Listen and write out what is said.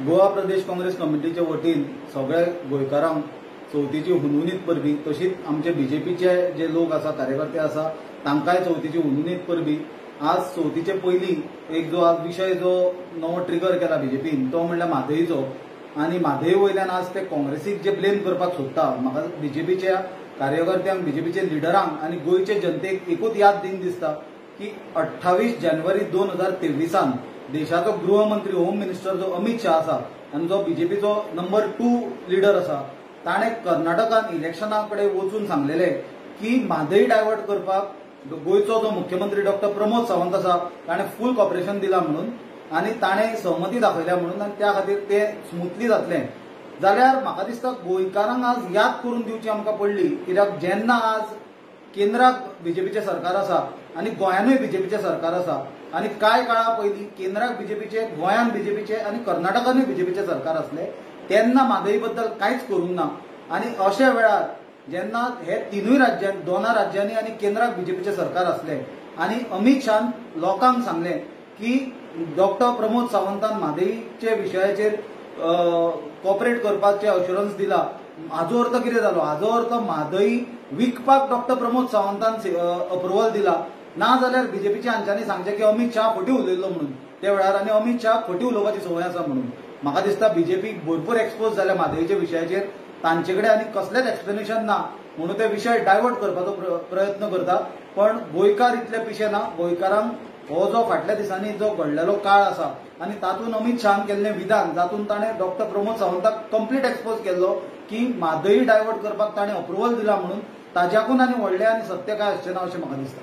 गोवा प्रदेश काँग्रेस कमिटीचे वतीन सगळ्या गोंयकारांक चवथीची हुनहुनीत परबी, तशीच आमचे बीजेपीचे जे लोक आसा, कार्यकर्ते आसा, तांकांय चवथीची हुनहुनीत परबी। आज चवथीचे पयलीं एक जो आज विशय जो नवो ट्रिगर केला बीजेपीन तो म्हणल्यार म्हादईचो, आनी म्हादई वयल्यान आज ते काँग्रेसीक जे ब्लेम करपाक सोदता। म्हाका बीजेपीच्या कार्यकर्त्यांक, बीजेपीच्या लिडरांक आनी गोंयचे जनतेक एकूच याद दिन दिसता की 28 जानेवारी 2023 देशाचो गृहमंत्री, होम मिनिस्टर जो अमित शाह आसा आनी जो बीजेपीचो नंबर 2 लीडर आसा, ताणें कर्नाटकान इलेक्शना कडेन वचून सांगलेले की म्हादई डायवर्ट करपाक गोंयचो जो मुख्यमंत्री डॉक्टर प्रमोद सावंत आसा ताणें फूल कॉपरेशन दिला म्हणून, आनी ताणें सहमती दाखयल्या म्हणून, आनी त्या खातीर ते स्मुथली जातलें। जाल्यार म्हाका दिसता गोंयकारांक आज याद करून दिवची आमकां पडली, कित्याक जेन्ना आज केंद्राक बीजेपीचें सरकार आसा आनी गोंयानूय बीजेपीचें सरकार आसा, आनी कांय काळा पयलीं केंद्राक बीजेपीचे, गोंयान बीजेपीचे आनी कर्नाटकानूय बीजेपीचें सरकार आसलें, तेन्ना म्हादई बद्दल कांयच करूंक ना। आनी अशा वेळार जेन्ना हे तिनूय राज्यांनी, दोना राज्यांनी आनी केंद्राक बीजेपीचें सरकार आसलें आनी अमित शाहान लोकांक सांगलें की डॉक्टर प्रमोद सावंतान म्हादईचे विशयाचेर कॉपरेट करपाचे अश्युरन्स दिला, हाजो अर्थ कितें जालो? हाजो अर्थ म्हादई विकपाक डॉक्टर प्रमोद सावंतान अप्रुवल दिला, ना जाल्यार बीजेपीच्या हांच्यांनी सांगचें की अमित शाह खोटी उलयल्लो म्हणून त्या वेळार, आनी अमित शाह खोटी उलोवपाची संवय आसा म्हणून। म्हाका दिसता बीजेपीक भरपूर एक्सपोज जाल्या म्हादईच्या विशयाचेर, तांचे कडेन आनी कसलेंच एक्सप्लेनेशन ना म्हणून ते विशय डायवर्ट करपाचो प्रयत्न करता। पण गोंयकार इतले पिशे ना। गोंयकारांक हो जो फाटल्या दिसांनी जो घडलेलो काळ आसा आनी तातूंत अमित शाहान केल्लें विधान, जातूंत ताणें डॉक्टर प्रमोद सावंताक कंप्लीट एक्सपोज केल्लो की म्हादई डायवर्ट करपाक ताणें अप्रुवल दिला म्हणून, ताज्याकून आनी व्हडलें आनी सत्य काय आसचें ना अशें म्हाका दिसता।